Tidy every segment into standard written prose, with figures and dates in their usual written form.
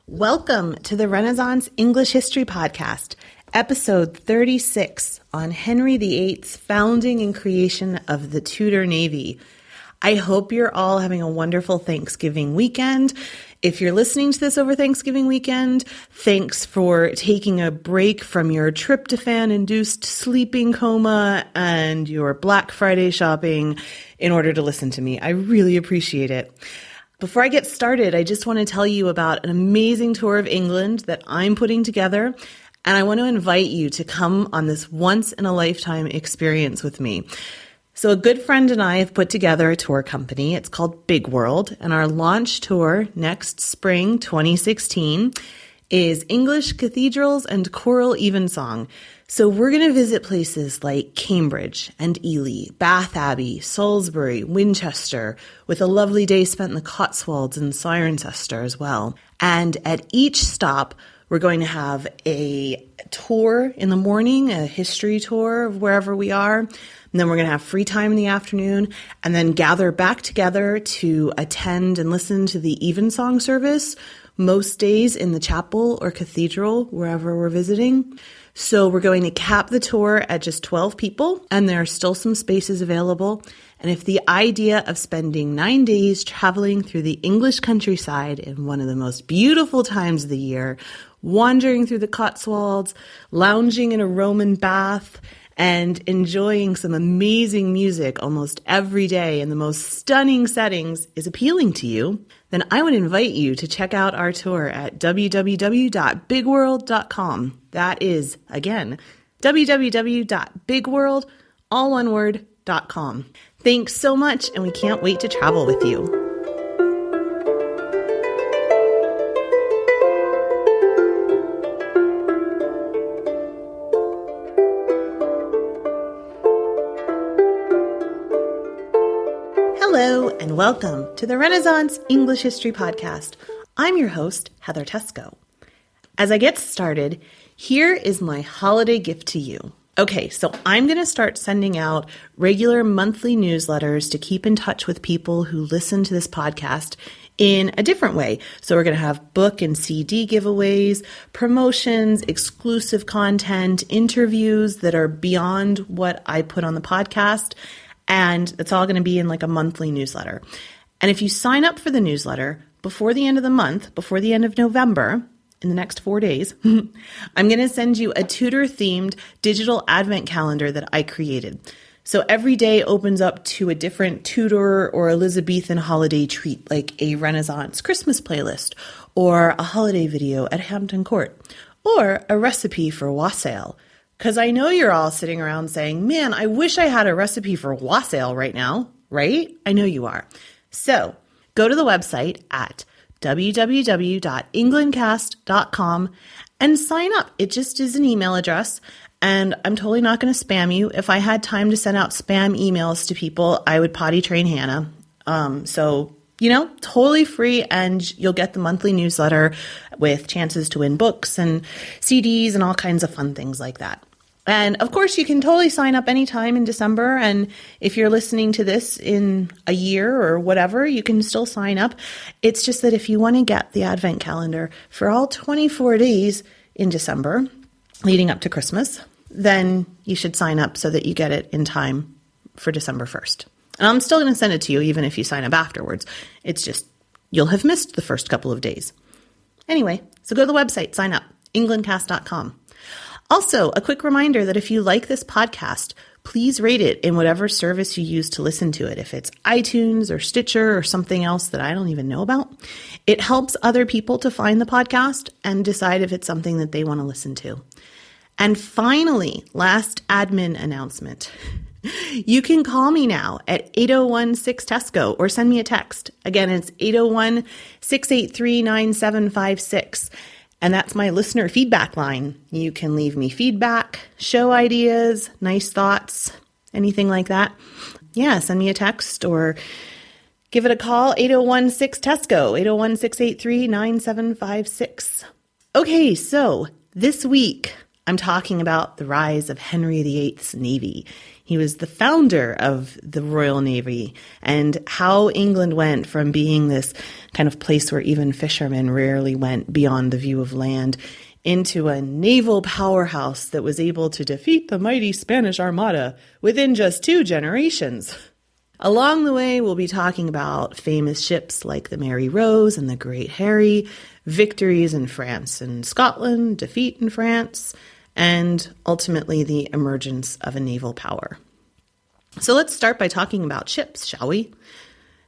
Welcome to the Renaissance English History Podcast, episode 36 on Henry VIII's founding and creation of the Tudor Navy. I hope you're all having a wonderful Thanksgiving weekend. If you're listening to this over Thanksgiving weekend, thanks for taking a break from your tryptophan-induced sleeping coma and your Black Friday shopping in order to listen to me. I really appreciate it. Before I get started, I just want to tell you about an amazing tour of England that I'm putting together, and I want to invite you to come on this once-in-a-lifetime experience with me. So a good friend and I have put together a tour company. It's called Big World, and our launch tour next spring 2016 is English Cathedrals and Choral Evensong. So we're going to visit places like Cambridge and Ely, Bath Abbey, Salisbury, Winchester, with a lovely day spent in the Cotswolds and Cirencester as well. And at each stop, we're going to have a tour in the morning, a history tour of wherever we are. And then we're going to have free time in the afternoon and then gather back together to attend and listen to the Evensong service, most days in the chapel or cathedral, wherever we're visiting. So we're going to cap the tour at just 12 people, and there are still some spaces available. And if the idea of spending 9 days traveling through the English countryside in one of the most beautiful times of the year, wandering through the Cotswolds, lounging in a Roman bath, and enjoying some amazing music almost every day in the most stunning settings is appealing to you, then I would invite you to check out our tour at www.bigworld.com. That is, again, www.bigworld.com. Thanks so much, and we can't wait to travel with you. Hello, and welcome to the Renaissance English History Podcast. I'm your host, Heather Tesco. As I get started, here is my holiday gift to you. Okay, so I'm going to start sending out regular monthly newsletters to keep in touch with people who listen to this podcast in a different way. So we're going to have book and CD giveaways, promotions, exclusive content, interviews that are beyond what I put on the podcast. And it's all going to be in like a monthly newsletter. And if you sign up for the newsletter before the end of the month, before the end of November, in the next 4 days, I'm going to send you a Tudor-themed digital advent calendar that I created. So every day opens up to a different Tudor or Elizabethan holiday treat, like a Renaissance Christmas playlist, or a holiday video at Hampton Court, or a recipe for wassail. Because I know you're all sitting around saying, man, I wish I had a recipe for wassail right now, right? I know you are. So go to the website at www.englandcast.com and sign up. It just is an email address, and I'm totally not going to spam you. If I had time to send out spam emails to people, I would potty train Hannah. Totally free, and you'll get the monthly newsletter with chances to win books and CDs and all kinds of fun things like that. And of course, you can totally sign up anytime in December. And if you're listening to this in a year or whatever, you can still sign up. It's just that if you want to get the Advent calendar for all 24 days in December leading up to Christmas, then you should sign up so that you get it in time for December 1st. And I'm still going to send it to you even if you sign up afterwards. It's just you'll have missed the first couple of days. Anyway, so go to the website, sign up, englandcast.com. Also, a quick reminder that if you like this podcast, please rate it in whatever service you use to listen to it. If it's iTunes or Stitcher or something else that I don't even know about, it helps other people to find the podcast and decide if it's something that they want to listen to. And finally, last admin announcement. You can call me now at 801-6TESCO or send me a text. Again, it's 801-683-9756. And that's my listener feedback line. You can leave me feedback, show ideas, nice thoughts, anything like that. Yeah, send me a text or give it a call, 801-6TESCO, 801-683-9756. Okay, so this week I'm talking about the rise of Henry VIII's Navy. He was the founder of the Royal Navy, and how England went from being this kind of place where even fishermen rarely went beyond the view of land into a naval powerhouse that was able to defeat the mighty Spanish Armada within just 2 generations. Along the way, we'll be talking about famous ships like the Mary Rose and the Great Harry, victories in France and Scotland, defeat in France, and ultimately the emergence of a naval power. So let's start by talking about ships, shall we?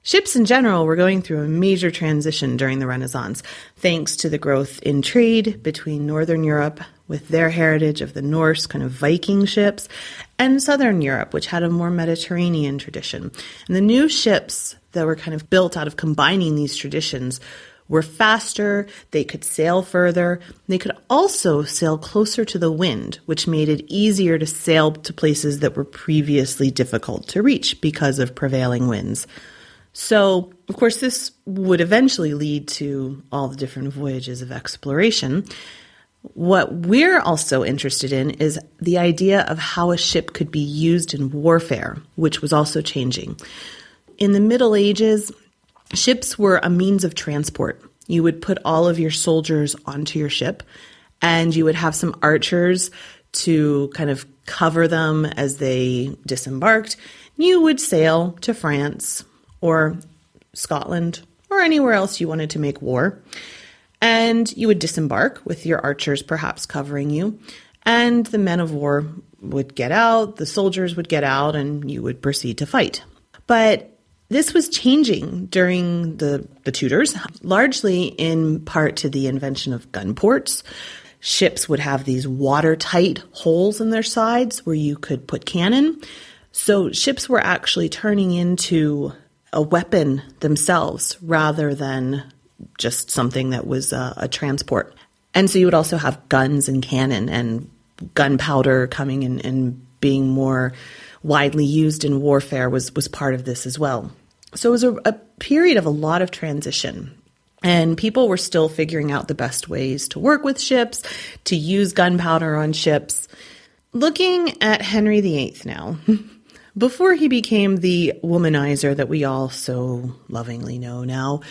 Ships in general were going through a major transition during the Renaissance, thanks to the growth in trade between Northern Europe, with their heritage of the Norse kind of Viking ships, and Southern Europe, which had a more Mediterranean tradition. And the new ships that were kind of built out of combining these traditions were faster, they could sail further, they could also sail closer to the wind, which made it easier to sail to places that were previously difficult to reach because of prevailing winds. So, of course, this would eventually lead to all the different voyages of exploration. What we're also interested in is the idea of how a ship could be used in warfare, which was also changing. In the Middle Ages, ships were a means of transport. You would put all of your soldiers onto your ship, and you would have some archers to kind of cover them as they disembarked. You would sail to France or Scotland or anywhere else you wanted to make war. And you would disembark with your archers perhaps covering you. And the men of war would get out, the soldiers would get out, and you would proceed to fight. But this was changing during the Tudors, largely in part to the invention of gun ports. Ships would have these watertight holes in their sides where you could put cannon. So ships were actually turning into a weapon themselves rather than just something that was a transport. And so you would also have guns and cannon and gunpowder coming in and being more widely used in warfare was part of this as well. So it was a period of a lot of transition. And people were still figuring out the best ways to work with ships, to use gunpowder on ships. Looking at Henry VIII now, before he became the womanizer that we all so lovingly know now,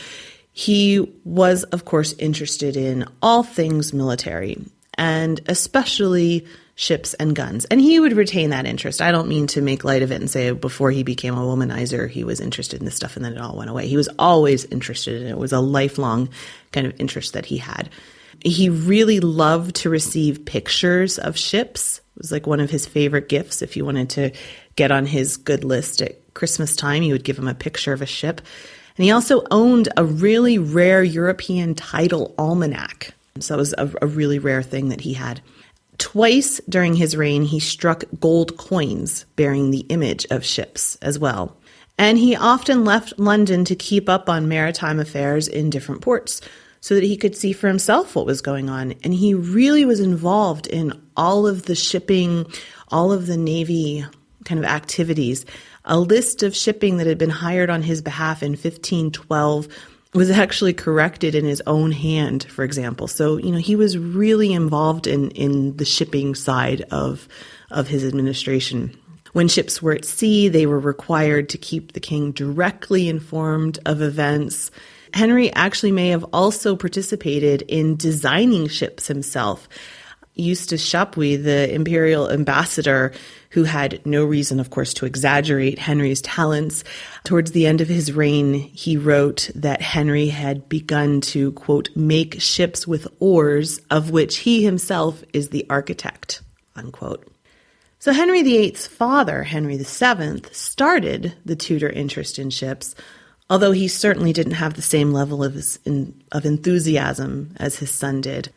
he was, of course, interested in all things military, and especially ships and guns. And he would retain that interest. I don't mean to make light of it and say before he became a womanizer, he was interested in this stuff and then it all went away. He was always interested in it. It was a lifelong kind of interest that he had. He really loved to receive pictures of ships. It was like one of his favorite gifts. If you wanted to get on his good list at Christmas time, you would give him a picture of a ship. And he also owned a really rare European tidal almanac. So that was a really rare thing that he had. Twice during his reign, he struck gold coins bearing the image of ships as well. And he often left London to keep up on maritime affairs in different ports so that he could see for himself what was going on. And he really was involved in all of the shipping, all of the Navy kind of activities. A list of shipping that had been hired on his behalf in 1512 was actually corrected in his own hand, for example. So, he was really involved in the shipping side of his administration. When ships were at sea, they were required to keep the king directly informed of events. Henry actually may have also participated in designing ships himself. Eustace Chapuis, the imperial ambassador, who had no reason, of course, to exaggerate Henry's talents, towards the end of his reign, he wrote that Henry had begun to, quote, make ships with oars, of which he himself is the architect, unquote. So Henry VIII's father, Henry VII, started the Tudor interest in ships, although he certainly didn't have the same level of enthusiasm as his son did.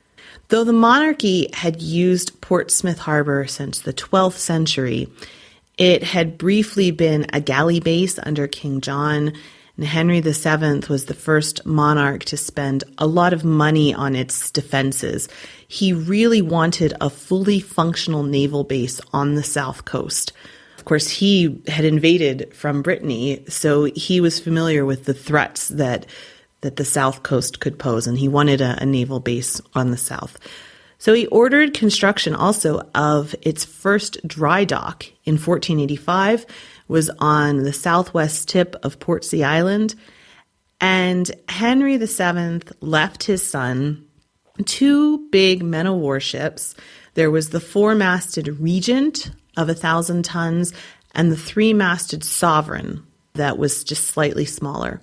Though the monarchy had used Portsmouth Harbor since the 12th century, it had briefly been a galley base under King John, and Henry VII was the first monarch to spend a lot of money on its defenses. He really wanted a fully functional naval base on the south coast. Of course, he had invaded from Brittany, so he was familiar with the threats that the south coast could pose, and he wanted a naval base on the south. So he ordered construction also of its first dry dock in 1485, was on the southwest tip of Portsea Island, and Henry VII left his son 2 big men of warships. There was the 4-masted Regent of 1,000 tons and the 3-masted Sovereign that was just slightly smaller.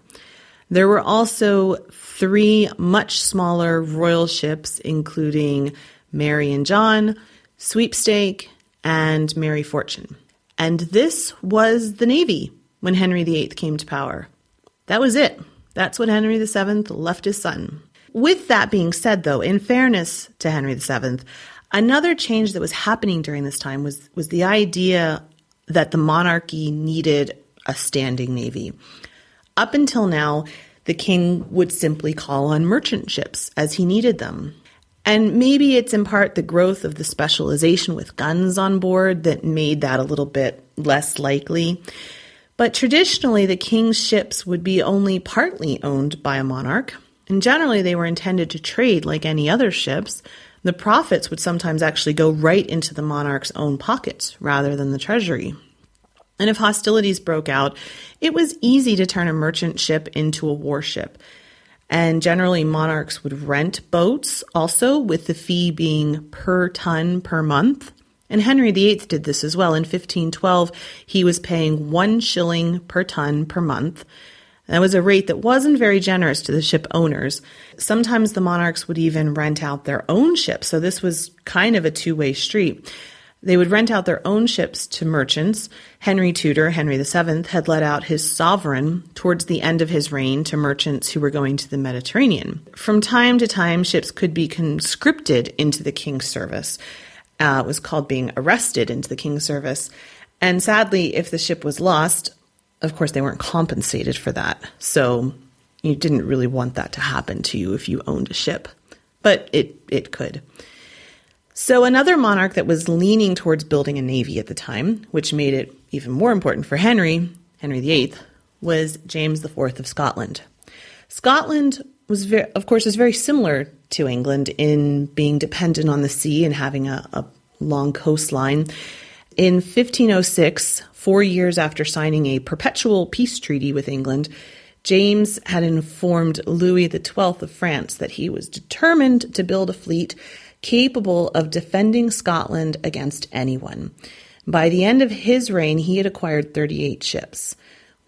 There were also 3 much smaller royal ships, including Mary and John, Sweepstake, and Mary Fortune. And this was the Navy when Henry VIII came to power. That was it. That's what Henry VII left his son. With that being said, though, in fairness to Henry VII, another change that was happening during this time was the idea that the monarchy needed a standing navy. Up until now, the king would simply call on merchant ships as he needed them. And maybe it's in part the growth of the specialization with guns on board that made that a little bit less likely. But traditionally, the king's ships would be only partly owned by a monarch. And generally, they were intended to trade like any other ships. The profits would sometimes actually go right into the monarch's own pockets rather than the treasury. And if hostilities broke out, it was easy to turn a merchant ship into a warship. And generally, monarchs would rent boats also, with the fee being per ton per month. And Henry VIII did this as well. In 1512, he was paying 1 shilling per ton per month. That was a rate that wasn't very generous to the ship owners. Sometimes the monarchs would even rent out their own ships. So this was kind of a two-way street. They would rent out their own ships to merchants. Henry Tudor, Henry VII, had let out his Sovereign towards the end of his reign to merchants who were going to the Mediterranean. From time to time, ships could be conscripted into the king's service. It was called being arrested into the king's service. And sadly, if the ship was lost, of course, they weren't compensated for that. So you didn't really want that to happen to you if you owned a ship. But it could. So another monarch that was leaning towards building a navy at the time, which made it even more important for Henry VIII, was James IV of Scotland. Scotland was, very similar to England in being dependent on the sea and having a long coastline. In 1506, 4 years after signing a perpetual peace treaty with England, James had informed Louis XII of France that he was determined to build a fleet capable of defending Scotland against anyone. By the end of his reign, he had acquired 38 ships.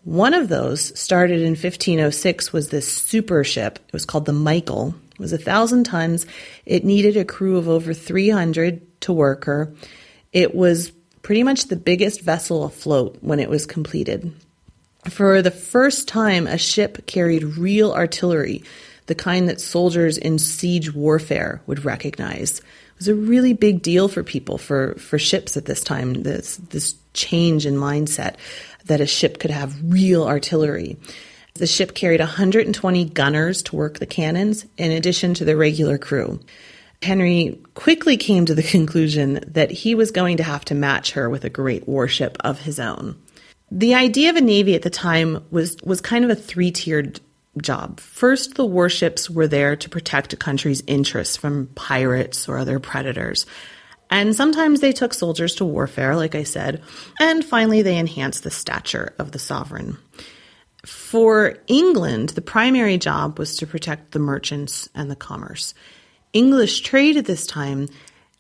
One of those, started in 1506, was this super ship. It was called the Michael. It was 1,000 tons. It needed a crew of over 300 to work her. It was pretty much the biggest vessel afloat when it was completed. For the first time, a ship carried real artillery, the kind that soldiers in siege warfare would recognize. It was a really big deal for people, for ships at this time, this change in mindset that a ship could have real artillery. The ship carried 120 gunners to work the cannons, in addition to the regular crew. Henry quickly came to the conclusion that he was going to have to match her with a great warship of his own. The idea of a navy at the time was kind of a 3-tiered job. First, the warships were there to protect a country's interests from pirates or other predators. And sometimes they took soldiers to warfare, like I said. And finally, they enhanced the stature of the sovereign. For England, the primary job was to protect the merchants and the commerce. English trade at this time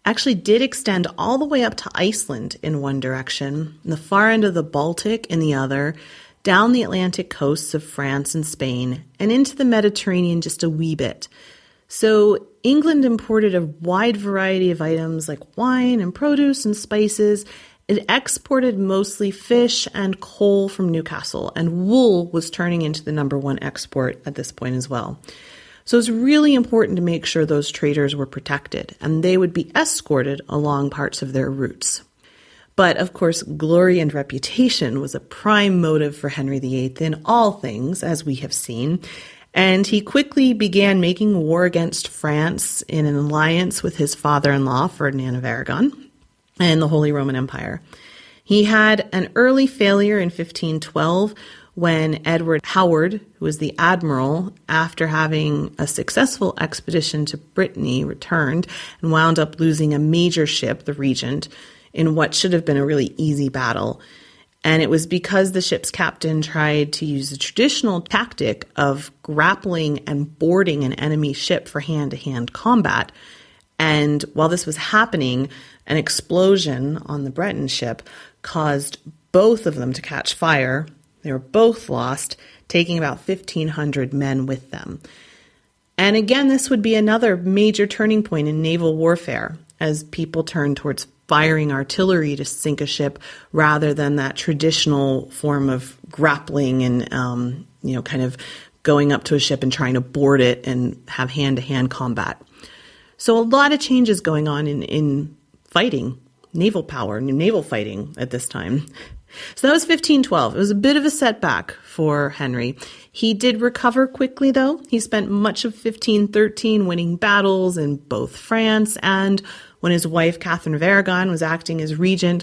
actually did extend all the way up to Iceland in one direction, the far end of the Baltic in the other, down the Atlantic coasts of France and Spain, and into the Mediterranean just a wee bit. So England imported a wide variety of items like wine and produce and spices. It exported mostly fish and coal from Newcastle, and wool was turning into the number one export at this point as well. So it's really important to make sure those traders were protected, and they would be escorted along parts of their routes. But, of course, glory and reputation was a prime motive for Henry VIII in all things, as we have seen, and he quickly began making war against France in an alliance with his father-in-law, Ferdinand of Aragon, and the Holy Roman Empire. He had an early failure in 1512 when Edward Howard, who was the admiral, after having a successful expedition to Brittany, returned and wound up losing a major ship, the Regent, in what should have been a really easy battle. And it was because the ship's captain tried to use the traditional tactic of grappling and boarding an enemy ship for hand-to-hand combat. And while this was happening, an explosion on the Breton ship caused both of them to catch fire. They were both lost, taking about 1,500 men with them. And again, this would be another major turning point in naval warfare as people turned towards firing artillery to sink a ship rather than that traditional form of grappling and, kind of going up to a ship and trying to board it and have hand-to-hand combat. So a lot of changes going on in fighting, naval power, naval fighting at this time. So that was 1512. It was a bit of a setback for Henry. He did recover quickly, though. He spent much of 1513 winning battles in both France, and when his wife, Catherine of Aragon, was acting as regent,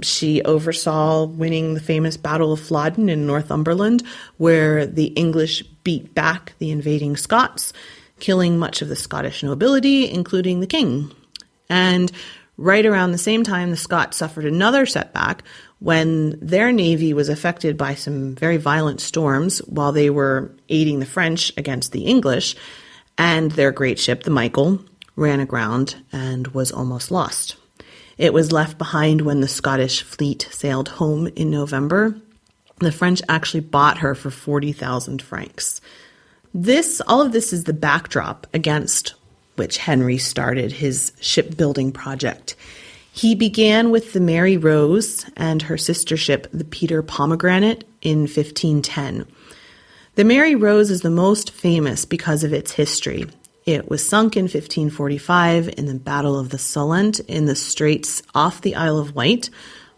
she oversaw winning the famous Battle of Flodden in Northumberland, where the English beat back the invading Scots, killing much of the Scottish nobility, including the king. And right around the same time, the Scots suffered another setback when their navy was affected by some very violent storms while they were aiding the French against the English, and their great ship, the Michael, ran aground and was almost lost. It was left behind when the Scottish fleet sailed home in November. The French actually bought her for 40,000 francs. All of this is the backdrop against which Henry started his shipbuilding project. He began with the Mary Rose and her sister ship, the Peter Pomegranate, in 1510. The Mary Rose is the most famous because of its history. It was sunk in 1545 in the Battle of the Solent in the Straits off the Isle of Wight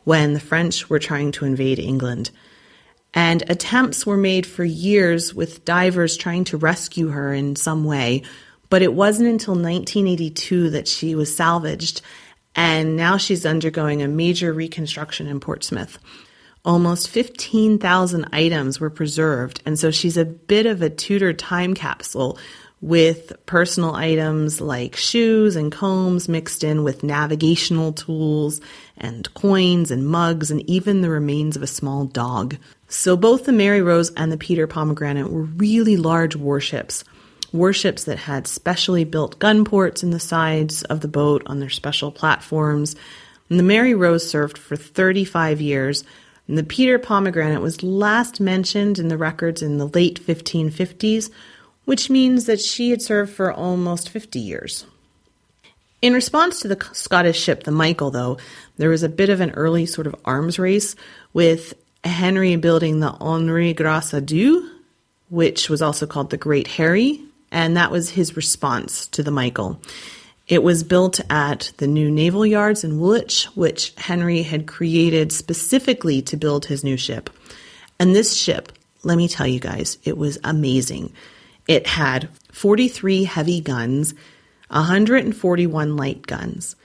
when the French were trying to invade England. And attempts were made for years with divers trying to rescue her in some way, but it wasn't until 1982 that she was salvaged, and now she's undergoing a major reconstruction in Portsmouth. Almost 15,000 items were preserved, and so she's a bit of a Tudor time capsule with personal items like shoes and combs mixed in with navigational tools and coins and mugs and even the remains of a small dog. So both the Mary Rose and the Peter Pomegranate were really large warships that had specially built gun ports in the sides of the boat on their special platforms. And the Mary Rose served for 35 years, and the Peter Pomegranate was last mentioned in the records in the late 1550s, which means that she had served for almost 50 years. In response to the Scottish ship, the Michael, though, there was a bit of an early sort of arms race with Henry building the Henri Grâce à Dieu, which was also called the Great Harry, and that was his response to the Michael. It was built at the new naval yards in Woolwich, which Henry had created specifically to build his new ship. And this ship, let me tell you guys, it was amazing. It had 43 heavy guns, 141 light guns.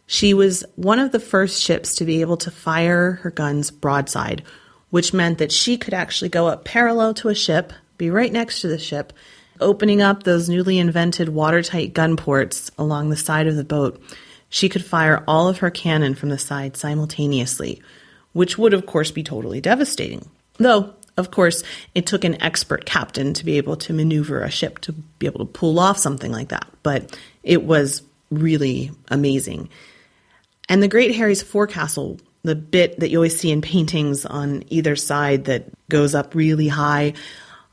She was one of the first ships to be able to fire her guns broadside, which meant that she could actually go up parallel to a ship, be right next to the ship, opening up those newly invented watertight gun ports along the side of the boat. She could fire all of her cannon from the side simultaneously, which would, of course, be totally devastating. Though, of course, it took an expert captain to be able to maneuver a ship to be able to pull off something like that. But it was really amazing. And the Great Harry's forecastle, the bit that you always see in paintings on either side that goes up really high,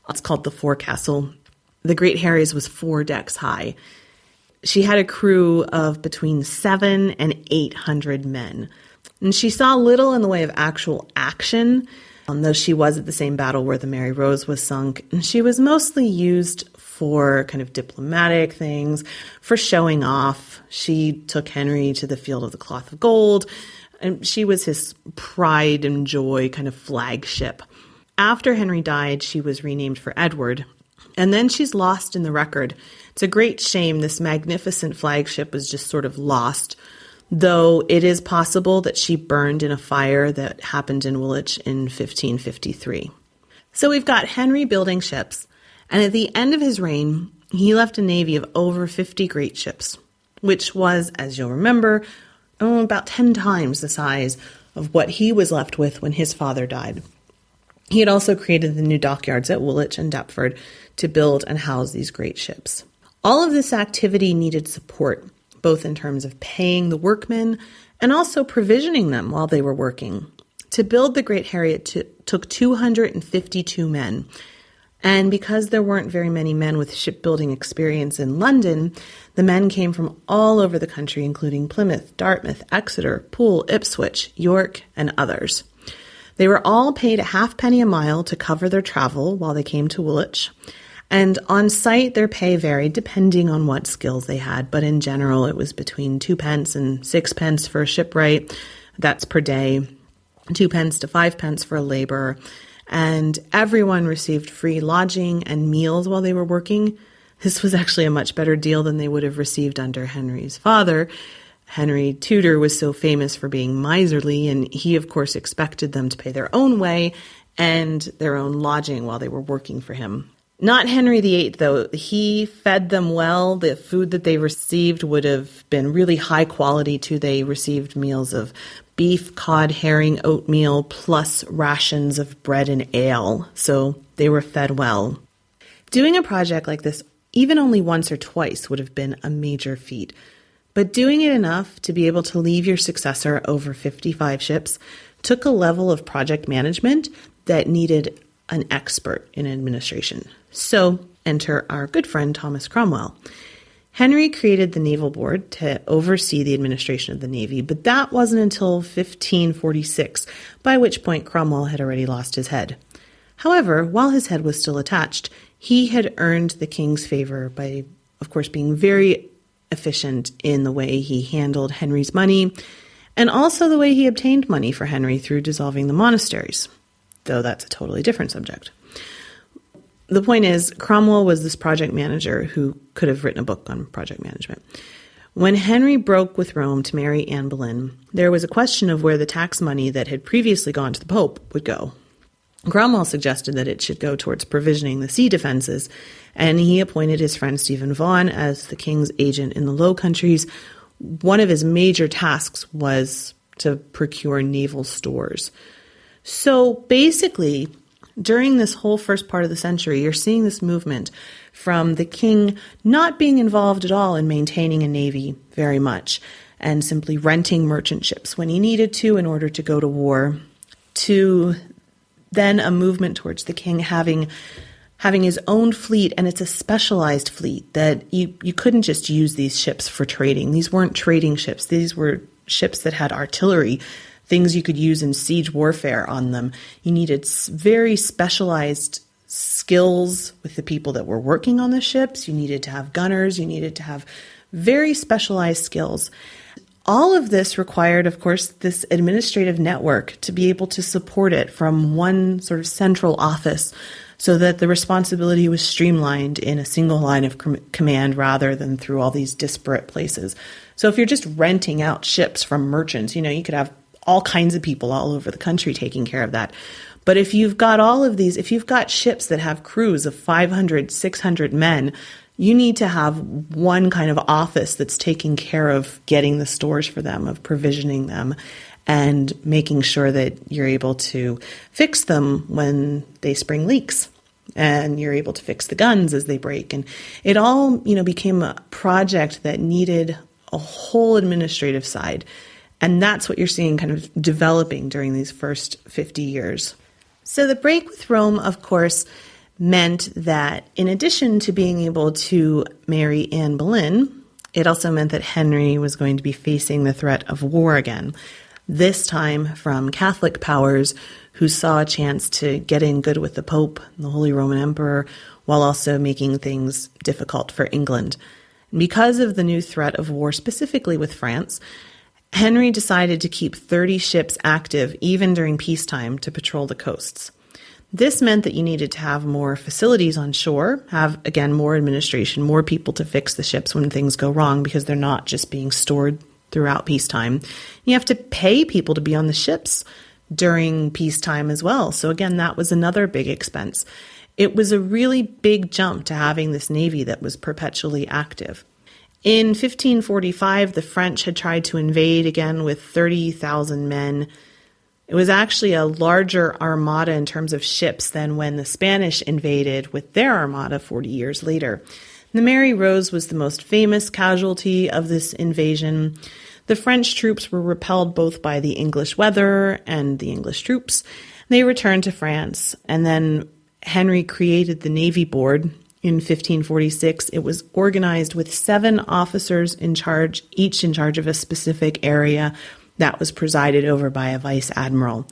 it's called the forecastle. The Great Harry's was 4 decks high. She had a crew of between 700 and 800 men. And she saw little in the way of actual action, though she was at the same battle where the Mary Rose was sunk. And she was mostly used for kind of diplomatic things, for showing off. She took Henry to the Field of the Cloth of Gold, and she was his pride and joy kind of flagship. After Henry died, she was renamed for Edward, and then she's lost in the record. It's a great shame this magnificent flagship was just sort of lost, though it is possible that she burned in a fire that happened in Woolwich in 1553. So we've got Henry building ships, and at the end of his reign, he left a navy of over 50 great ships, which was, as you'll remember, about 10 times the size of what he was left with when his father died. He had also created the new dockyards at Woolwich and Deptford to build and house these great ships. All of this activity needed support, both in terms of paying the workmen and also provisioning them while they were working. To build the Great Harriet took 252 men. And because there weren't very many men with shipbuilding experience in London, the men came from all over the country, including Plymouth, Dartmouth, Exeter, Poole, Ipswich, York, and others. They were all paid a halfpenny a mile to cover their travel while they came to Woolwich. And on site, their pay varied depending on what skills they had. But in general, it was between 2p and 6p for a shipwright. That's per day. 2p to 5p for a laborer. And everyone received free lodging and meals while they were working. This was actually a much better deal than they would have received under Henry's father. Henry Tudor was so famous for being miserly, and he, of course, expected them to pay their own way and their own lodging while they were working for him. Not Henry VIII, though. He fed them well. The food that they received would have been really high quality, too. They received meals of beef, cod, herring, oatmeal, plus rations of bread and ale. So they were fed well. Doing a project like this, even only once or twice, would have been a major feat. But doing it enough to be able to leave your successor over 55 ships took a level of project management that needed an expert in administration. So enter our good friend Thomas Cromwell. Henry created the Naval Board to oversee the administration of the Navy, but that wasn't until 1546, by which point Cromwell had already lost his head. However, while his head was still attached, he had earned the king's favor by, of course, being very efficient in the way he handled Henry's money, and also the way he obtained money for Henry through dissolving the monasteries, though that's a totally different subject. The point is, Cromwell was this project manager who could have written a book on project management. When Henry broke with Rome to marry Anne Boleyn, there was a question of where the tax money that had previously gone to the Pope would go. Cromwell suggested that it should go towards provisioning the sea defenses, and he appointed his friend Stephen Vaughan as the king's agent in the Low Countries. One of his major tasks was to procure naval stores. So basically, during this whole first part of the century, you're seeing this movement from the king not being involved at all in maintaining a navy very much and simply renting merchant ships when he needed to in order to go to war, to then a movement towards the king having his own fleet, and it's a specialized fleet that you couldn't just use these ships for trading. These weren't trading ships. These were ships that had artillery, things you could use in siege warfare on them. You needed very specialized skills with the people that were working on the ships. You needed to have gunners. You needed to have very specialized skills. All of this required, of course, this administrative network to be able to support it from one sort of central office so that the responsibility was streamlined in a single line of command rather than through all these disparate places. So if you're just renting out ships from merchants, you could have all kinds of people all over the country taking care of that. But if you've got all of these, if you've got ships that have crews of 500, 600 men, you need to have one kind of office that's taking care of getting the stores for them, of provisioning them, and making sure that you're able to fix them when they spring leaks. And you're able to fix the guns as they break. And it all, became a project that needed a whole administrative side. And that's what you're seeing kind of developing during these first 50 years. So the break with Rome, of course, meant that in addition to being able to marry Anne Boleyn, it also meant that Henry was going to be facing the threat of war again, this time from Catholic powers who saw a chance to get in good with the Pope, the Holy Roman Emperor, while also making things difficult for England. And because of the new threat of war, specifically with France, Henry decided to keep 30 ships active even during peacetime to patrol the coasts. This meant that you needed to have more facilities on shore, have, again, more administration, more people to fix the ships when things go wrong because they're not just being stored throughout peacetime. You have to pay people to be on the ships during peacetime as well. So again, that was another big expense. It was a really big jump to having this navy that was perpetually active. In 1545, the French had tried to invade again with 30,000 men. It was actually a larger armada in terms of ships than when the Spanish invaded with their armada 40 years later. The Mary Rose was the most famous casualty of this invasion. The French troops were repelled both by the English weather and the English troops. They returned to France, and then Henry created the Navy Board in 1546. It was organized with 7 officers in charge, each in charge of a specific area that was presided over by a vice admiral.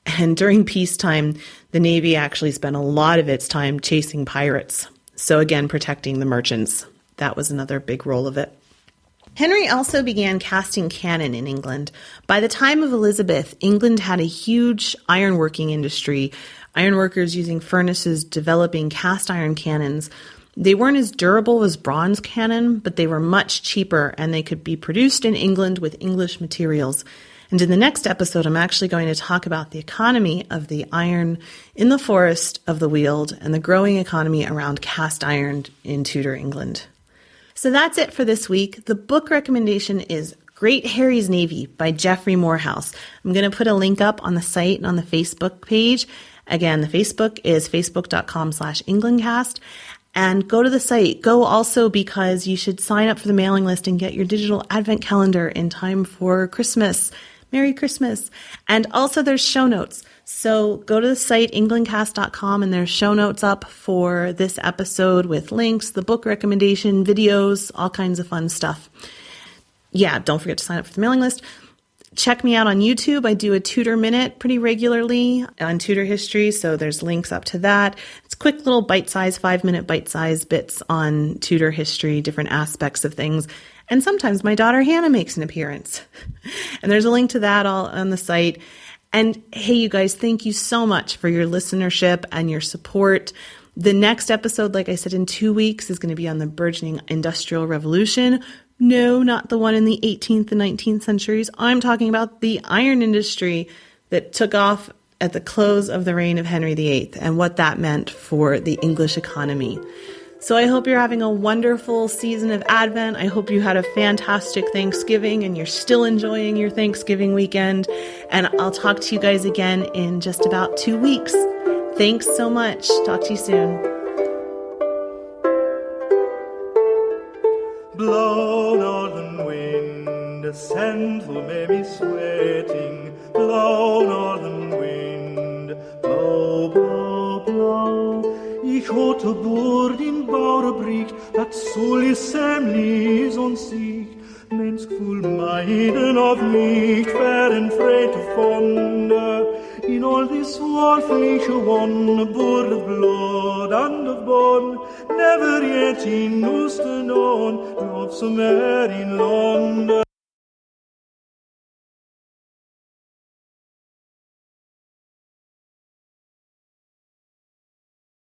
And during peacetime, the Navy actually spent a lot of its time chasing pirates. So again, protecting the merchants. That was another big role of it. Henry also began casting cannon in England. By the time of Elizabeth, England had a huge ironworking industry, ironworkers using furnaces developing cast iron cannons. They weren't as durable as bronze cannon, but they were much cheaper, and they could be produced in England with English materials. And in the next episode, I'm actually going to talk about the economy of the iron in the Forest of the Weald and the growing economy around cast iron in Tudor England. So that's it for this week. The book recommendation is Great Harry's Navy by Geoffrey Morehouse. I'm going to put a link up on the site and on the Facebook page. Again, the Facebook is facebook.com/Englandcast. And go to the site. Go also because you should sign up for the mailing list and get your digital advent calendar in time for Christmas. Merry Christmas. And also there's show notes. So go to the site, englandcast.com, and there's show notes up for this episode with links, the book recommendation, videos, all kinds of fun stuff. Yeah, don't forget to sign up for the mailing list. Check me out on YouTube. I do a Tudor Minute pretty regularly on Tudor history, so there's links up to that. It's quick little bite-sized, 5-minute bite-sized bits on Tudor history, different aspects of things. And sometimes my daughter Hannah makes an appearance. And there's a link to that all on the site. And hey, you guys, thank you so much for your listenership and your support. The next episode, like I said, in 2 weeks is going to be on the burgeoning Industrial Revolution. No, not the one in the 18th and 19th centuries. I'm talking about the iron industry that took off at the close of the reign of Henry VIII and what that meant for the English economy. So I hope you're having a wonderful season of Advent. I hope you had a fantastic Thanksgiving and you're still enjoying your Thanksgiving weekend. And I'll talk to you guys again in just about 2 weeks. Thanks so much. Talk to you soon. Blow, northern wind, ascend who may be sweating. Blow, northern wind, blow, blow, blow. Ich hatte bord in Bauerbricht, dat soll semlis und sich. Mänskfull meiden of nicht, fairen freight of wonder. In all this warfliche one, born of blood and of bone, never yet in Uster known, of some air in London.